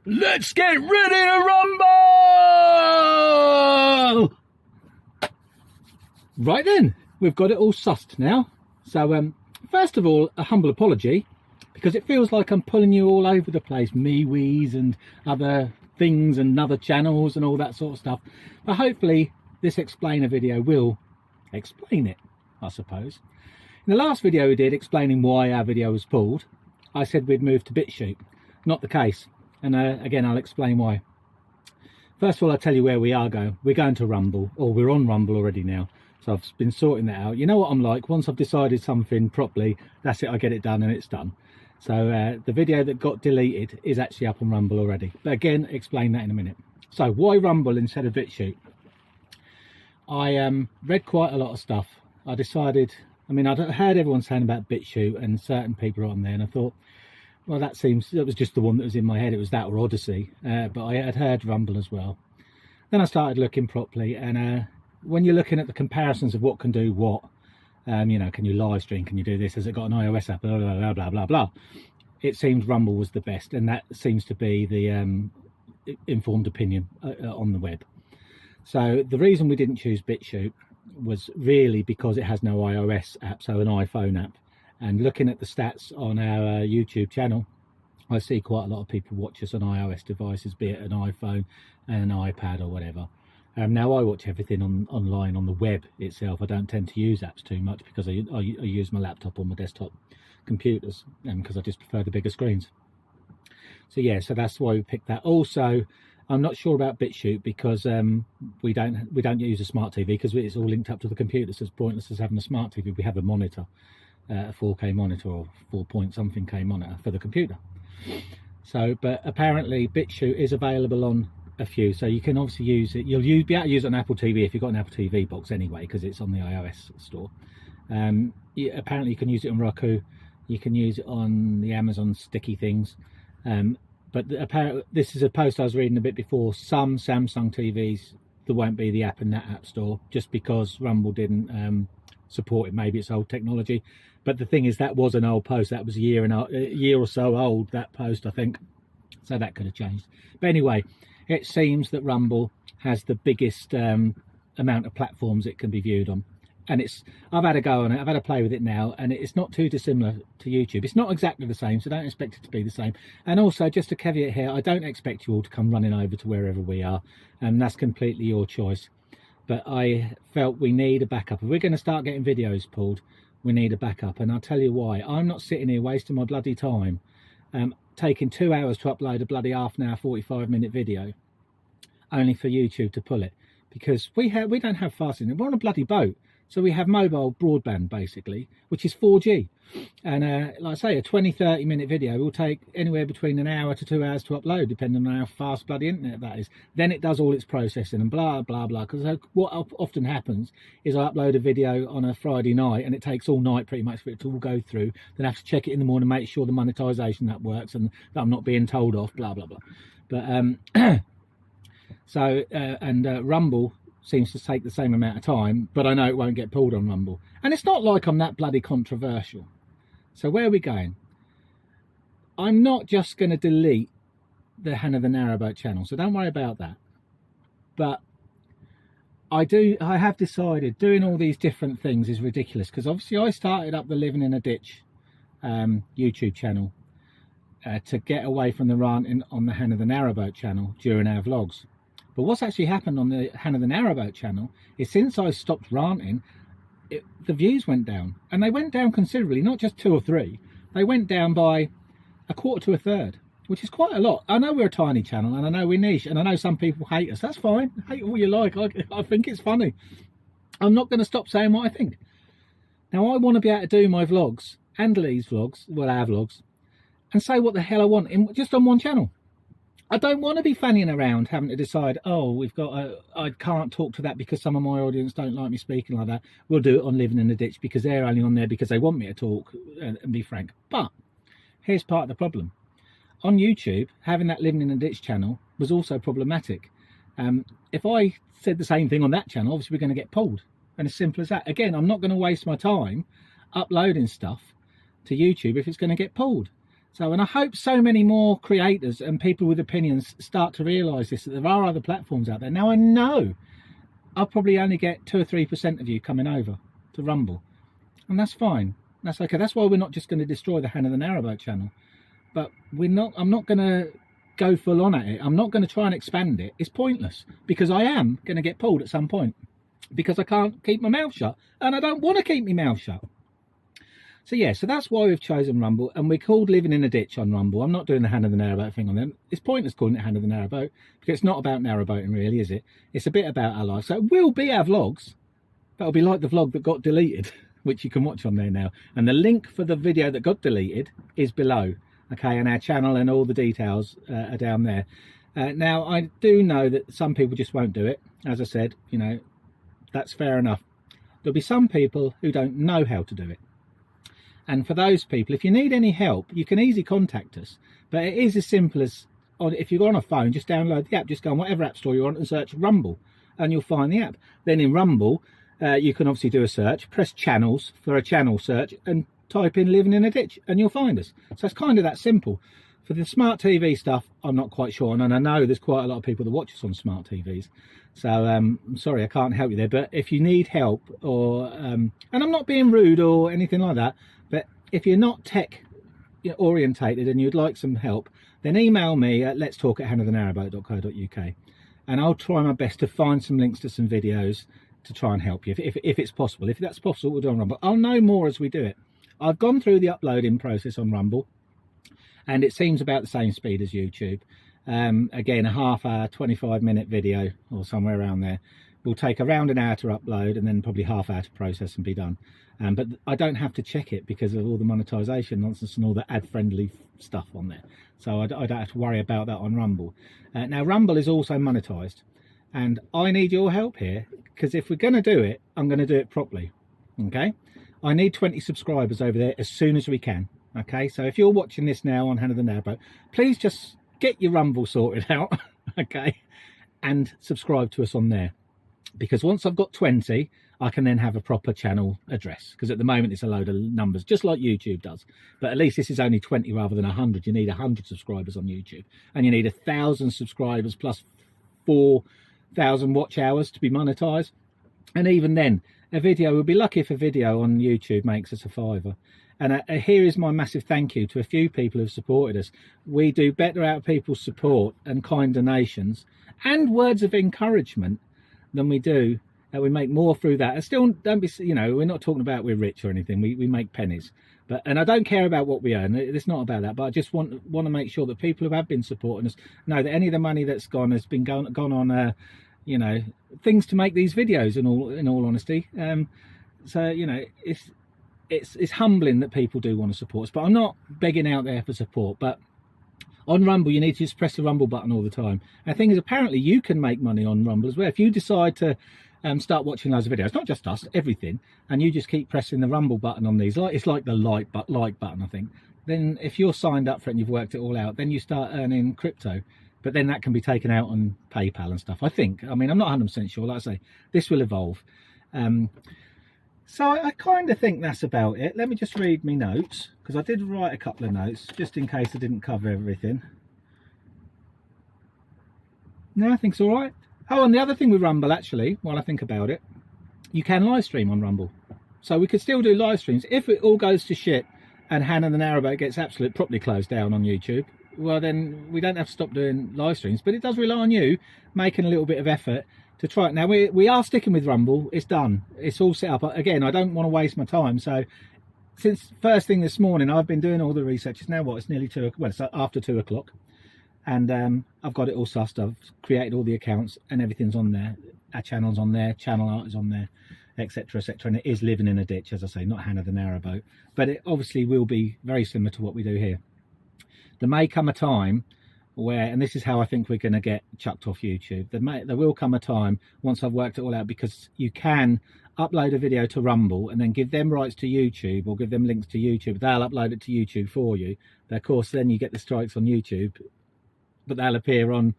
Let's get ready to rumble! Right then, we've got it all sussed now. So first of all, a humble apology, because it feels like I'm pulling you all over the place, MeWes and other things and other channels and all that sort of stuff. But hopefully this explainer video will explain it, I suppose. In the last video we did explaining why our video was pulled, I said we'd moved to BitChute. Not the case. And again, I'll explain why. First of all, I'll tell you where we are going. We're going to Rumble, or we're on Rumble already now. So I've been sorting that out. You know what I'm like, once I've decided something properly, that's it, I get it done and it's done. So the video that got deleted is actually up on Rumble already. But again, explain that in a minute. So why Rumble instead of BitChute? I read quite a lot of stuff. I decided, I mean, I'd heard everyone saying about BitChute and certain people are on there, and I thought, well, that was just the one that was in my head. It was that or Odyssey, but I had heard Rumble as well. Then I started looking properly, and when you're looking at the comparisons of what can do what, you know, can you live stream, can you do this, has it got an iOS app, blah, blah, blah, blah, blah, blah. It seems Rumble was the best, and that seems to be the informed opinion on the web. So the reason we didn't choose BitChute was really because it has no iOS app, so an iPhone app. And looking at the stats on our YouTube channel, I see quite a lot of people watch us on iOS devices, be it an iPhone, an iPad or whatever. Now I watch everything online on the web itself. I don't tend to use apps too much because I use my laptop or my desktop computers, because I just prefer the bigger screens. So yeah, so that's why we picked that. Also, I'm not sure about BitChute because we don't use a smart TV because it's all linked up to the computer. So it's pointless as having a smart TV. We have a monitor. A 4K monitor or 4-point-something-K monitor for the computer. So, but apparently BitChute is available on a few, so you can obviously use it. You'll be able to use it on Apple TV if you've got an Apple TV box anyway, because it's on the iOS store. Apparently you can use it on Roku, you can use it on the Amazon sticky things. But apparently, this is a post I was reading a bit before, some Samsung TVs, there won't be the app in that app store, just because Rumble didn't support it. Maybe it's old technology, but the thing is, that was an old post. That was a year or so old, that post, I think, so that could have changed. But anyway, it seems that Rumble has the biggest amount of platforms it can be viewed on, and I've had a go on it, I've had a play with it now, and it's not too dissimilar to YouTube. It's not exactly the same, so don't expect it to be the same. And also, just a caveat here, I don't expect you all to come running over to wherever we are, and that's completely your choice. But I felt we need a backup. If we're going to start getting videos pulled, we need a backup. And I'll tell you why. I'm not sitting here wasting my bloody time taking 2 hours to upload a bloody half an hour, 45-minute video, only for YouTube to pull it. Because we don't have fast internet. We're on a bloody boat. So we have mobile broadband, basically, which is 4G. And like I say, a 20-30 minute video will take anywhere between an hour to 2 hours to upload, depending on how fast bloody internet that is. Then it does all its processing and blah, blah, blah. Because what often happens is I upload a video on a Friday night and it takes all night pretty much for it to all go through. Then I have to check it in the morning, make sure the monetization that works and that I'm not being told off, blah, blah, blah. But Rumble seems to take the same amount of time, but I know it won't get pulled on Rumble. And it's not like I'm that bloody controversial. So where are we going? I'm not just going to delete the Hannah the Narrowboat channel, so don't worry about that. But I have decided doing all these different things is ridiculous, because obviously I started up the Living in a Ditch YouTube channel to get away from the ranting on the Hannah the Narrowboat channel during our vlogs. But what's actually happened on the Hannah the Narrowboat channel is since I stopped ranting, the views went down. And they went down considerably, not just 2 or 3. They went down by a quarter to a third, which is quite a lot. I know we're a tiny channel and I know we're niche and I know some people hate us. That's fine. Hate all you like. I think it's funny. I'm not going to stop saying what I think. Now, I want to be able to do my vlogs and Lee's vlogs, well, our vlogs, and say what the hell I want just on one channel. I don't want to be fanning around having to decide, oh, I can't talk to that because some of my audience don't like me speaking like that. We'll do it on Living in the Ditch because they're only on there because they want me to talk and be frank. But here's part of the problem. On YouTube, having that Living in the Ditch channel was also problematic. If I said the same thing on that channel, obviously we're going to get pulled. And as simple as that. Again, I'm not going to waste my time uploading stuff to YouTube if it's going to get pulled. So, and I hope so many more creators and people with opinions start to realise this, that there are other platforms out there. Now, I know I'll probably only get 2 or 3% of you coming over to Rumble, and that's fine. That's okay. That's why we're not just going to destroy the Hannah the Narrowboat channel, but I'm not going to go full on at it. I'm not going to try and expand it. It's pointless, because I am going to get pulled at some point, because I can't keep my mouth shut, and I don't want to keep my mouth shut. So yeah, so that's why we've chosen Rumble, and we're called Living in a Ditch on Rumble. I'm not doing the Hannah the Narrowboat thing on them. It's pointless calling it Hannah the Narrowboat, because it's not about narrowboating really, is it? It's a bit about our life. So it will be our vlogs. That'll be like the vlog that got deleted, which you can watch on there now. And the link for the video that got deleted is below, okay? And our channel and all the details are down there. Now, I do know that some people just won't do it. As I said, you know, that's fair enough. There'll be some people who don't know how to do it. And for those people, if you need any help, you can easily contact us. But it is as simple as, if you're on a phone, just download the app. Just go on whatever app store you're on and search Rumble, and you'll find the app. Then in Rumble, you can obviously do a search, press channels for a channel search, and type in Living in a Ditch, and you'll find us. So it's kind of that simple. For the smart TV stuff, I'm not quite sure. And I know there's quite a lot of people that watch us on smart TVs. So I'm sorry, I can't help you there. But if you need help, or and I'm not being rude or anything like that, but if you're not tech orientated and you'd like some help, then email me at letstalk@hannahthenarrowboat.co.uk, and I'll try my best to find some links to some videos to try and help you if it's possible. If that's possible, we'll do on Rumble. I'll know more as we do it. I've gone through the uploading process on Rumble, and it seems about the same speed as YouTube. Again, a half-hour, 25-minute video or somewhere around there will take around an hour to upload, and then probably half-hour to process and be done. But I don't have to check it because of all the monetization nonsense and all the ad-friendly stuff on there. So I don't have to worry about that on Rumble. Now, Rumble is also monetized, and I need your help here, because if we're going to do it, I'm going to do it properly. Okay? I need 20 subscribers over there as soon as we can. Okay? So if you're watching this now on Hannah the Narrowboat, please just get your Rumble sorted out. Okay? And subscribe to us on there. Because once I've got 20, I can then have a proper channel address, because at the moment it's a load of numbers, just like YouTube does. But at least this is only 20 rather than 100. You need 100 subscribers on YouTube, and you need 1,000 subscribers plus 4,000 watch hours to be monetized. And even then, a video, we'll be lucky if a video on YouTube makes us a £5. And here is my massive thank you to a few people who've supported us. We do better out of people's support and kind donations and words of encouragement than we do. We make more through that. And still, don't be, you know, we're not talking about we're rich or anything. We make pennies. But, and I don't care about what we earn. It's not about that. But I just want to make sure that people who have been supporting us know that any of the money that's gone has been gone on you know, things to make these videos, in all honesty. So, you know, it's humbling that people do want to support us, but I'm not begging out there for support. But on Rumble, you need to just press the Rumble button all the time. And the thing is, apparently you can make money on Rumble as well. If you decide to start watching loads of videos, not just us, everything, and you just keep pressing the Rumble button on these, like it's like the like button, I think. Then if you're signed up for it and you've worked it all out, then you start earning crypto. But then that can be taken out on PayPal and stuff, I think. I mean, I'm not 100% sure. Like I say, this will evolve. So I kind of think that's about it. Let me just read me notes, because I did write a couple of notes, just in case I didn't cover everything. No, I think it's all right. Oh, and the other thing with Rumble, actually, while I think about it, you can live stream on Rumble. So we could still do live streams. If it all goes to shit and Hannah the Narrowboat gets absolutely properly closed down on YouTube, well, then we don't have to stop doing live streams. But it does rely on you making a little bit of effort to try it. Now, we are sticking with Rumble. It's done. It's all set up. Again, I don't want to waste my time. So since first thing this morning, I've been doing all the research. It's now what? It's nearly it's after 2 o'clock. And I've got it all sussed. I've created all the accounts and everything's on there. Our channel's on there, channel art is on there, etc, etc. And it is Living in a Ditch, as I say, not Hannah the Narrowboat. But it obviously will be very similar to what we do here. There may come a time where, and this is how I think we're going to get chucked off YouTube, there will come a time, once I've worked it all out, because you can upload a video to Rumble and then give them rights to YouTube, or give them links to YouTube. They'll upload it to YouTube for you. But of course, then you get the strikes on YouTube, but they'll appear on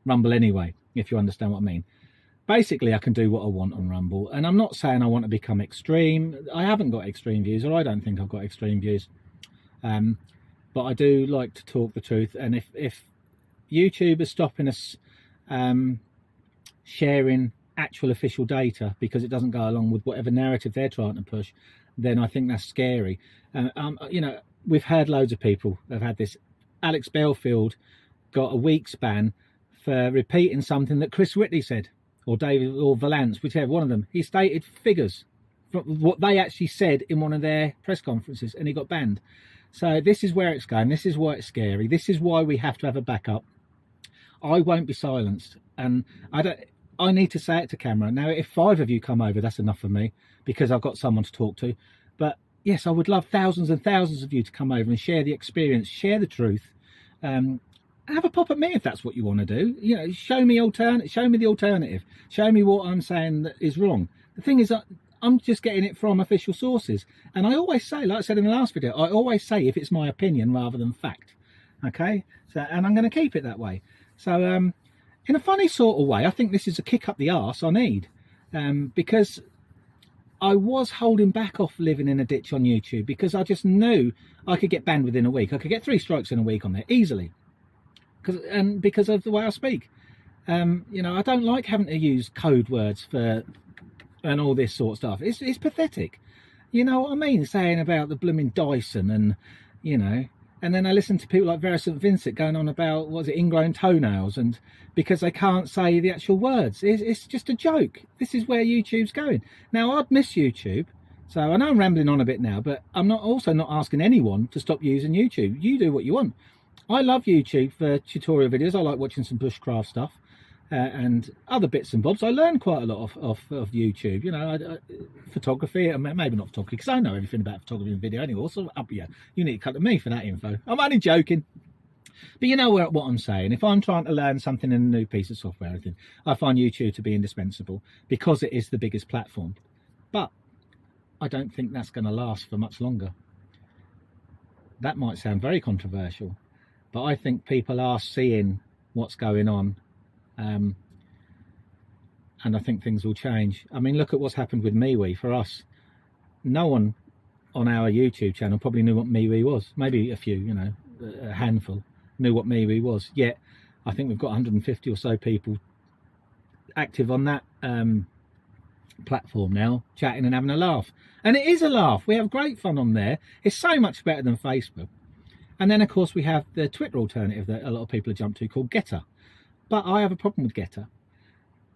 Rumble anyway, if you understand what I mean. Basically, I can do what I want on Rumble, and I'm not saying I want to become extreme. I haven't got extreme views, or I don't think I've got extreme views. but I do like to talk the truth. And if YouTube is stopping us sharing actual official data because it doesn't go along with whatever narrative they're trying to push, then I think that's scary. You know, we've heard loads of people have had this. Alex Belfield got a week's ban for repeating something that Chris Whitley said, or David or Valance, whichever one of them. He stated figures from what they actually said in one of their press conferences, and he got banned. So this is where it's going. This is why it's scary. This is why we have to have a backup. I won't be silenced, and I need to say it to camera. Now, if 5 of you come over, that's enough for me, because I've got someone to talk to. But yes, I would love thousands and thousands of you to come over and share the experience, share the truth. Have a pop at me if that's what you want to do. You know, show me the alternative. Show me what I'm saying that is wrong. The thing is, I'm just getting it from official sources. And I always say, like I said in the last video, I always say if it's my opinion rather than fact. Okay? So, and I'm going to keep it that way. So, in a funny sort of way, I think this is a kick up the arse I need, because I was holding back off living in a ditch on YouTube because I just knew I could get banned within a week. I could get 3 strikes in a week on there easily, because of the way I speak. You know, I don't like having to use code words and all this sort of stuff. It's pathetic. You know what I mean? Saying about the blooming Dyson and, you know. And then I listen to people like Vera St. Vincent going on about, what was it, ingrown toenails, and because they can't say the actual words. It's just a joke. This is where YouTube's going. Now, I'd miss YouTube. So I know I'm rambling on a bit now, but I'm also not asking anyone to stop using YouTube. You do what you want. I love YouTube for tutorial videos. I like watching some bushcraft stuff and other bits and bobs. I learn quite a lot of YouTube, you know, photography, maybe not photography, because I know everything about photography and video anyway. So up here, you need to cut to me for that info. I'm only joking. But you know what I'm saying. If I'm trying to learn something in a new piece of software or anything, I find YouTube to be indispensable because it is the biggest platform. But I don't think that's going to last for much longer. That might sound very controversial, but I think people are seeing what's going on. And I think things will change. I mean, look at what's happened with MeWe for us. No one on our YouTube channel probably knew what MeWe was. Maybe a few, you know, a handful knew what MeWe was. Yet I think we've got 150 or so people active on that platform now, chatting and having a laugh. And it is a laugh. We have great fun on there. It's so much better than Facebook. And then, of course, we have the Twitter alternative that a lot of people have jumped to called Getter. But I have a problem with Getter.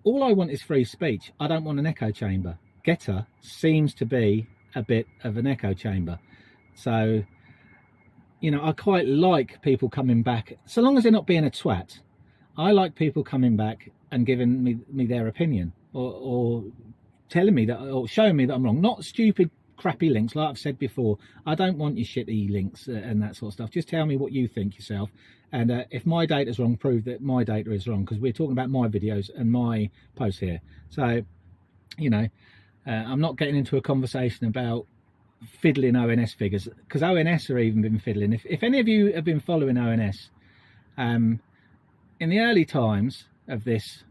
All I want is free speech. I don't want an echo chamber. Getter seems to be a bit of an echo chamber. So, you know, I quite like people coming back, so long as they're not being a twat. I like people coming back and giving me their opinion, or telling me that, or showing me that I'm wrong. Not stupid, crappy links, like I've said before. I don't want your shitty links and that sort of stuff. Just tell me what you think yourself. And if my data's wrong, prove that my data is wrong, because we're talking about my videos and my posts here. So, you know, I'm not getting into a conversation about fiddling ONS figures, because ONS are even been fiddling. If any of you have been following ONS, in the early times of this,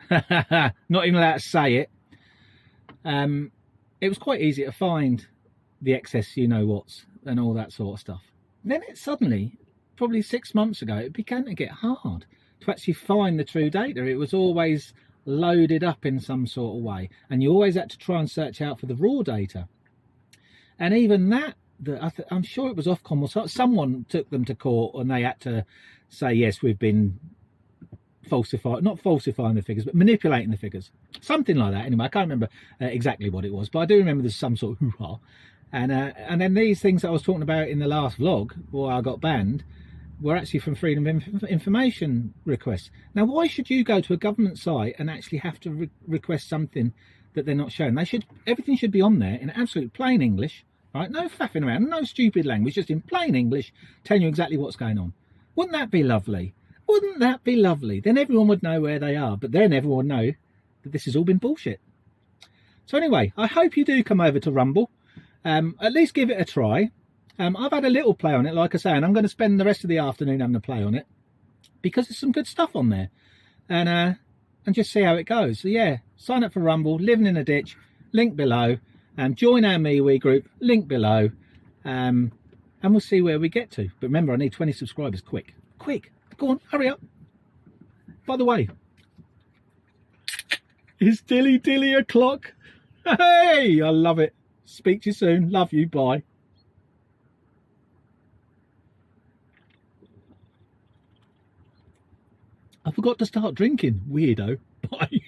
not even allowed to say it, it was quite easy to find the excess you-know-whats and all that sort of stuff. Then it suddenly, probably 6 months ago, it began to get hard to actually find the true data. It was always loaded up in some sort of way, and you always had to try and search out for the raw data. And even that, I'm sure it was Ofcom or someone took them to court, and they had to say, yes, we've been not falsifying the figures, but manipulating the figures, something like that. Anyway, I can't remember exactly what it was, but I do remember there's some sort of hoo-ha. And then these things that I was talking about in the last vlog, where I got banned, were actually from freedom of information requests. Now, why should you go to a government site and actually have to request something that they're not showing? Everything should be on there in absolute plain English, right? No faffing around, no stupid language, just in plain English, telling you exactly what's going on. Wouldn't that be lovely? Wouldn't that be lovely? Then everyone would know where they are, but then everyone would know that this has all been bullshit. So anyway, I hope you do come over to Rumble. At least give it a try. I've had a little play on it, like I say, and I'm going to spend the rest of the afternoon having a play on it, because there's some good stuff on there, and just see how it goes. So yeah, sign up for Rumble, living in a ditch, link below, join our MeWe group, link below, and we'll see where we get to. But remember, I need 20 subscribers quick. Go on, hurry up. By the way, it's dilly o'clock. Hey, I love it. Speak to you soon. Love you. Bye. I forgot to start drinking. Weirdo. Bye.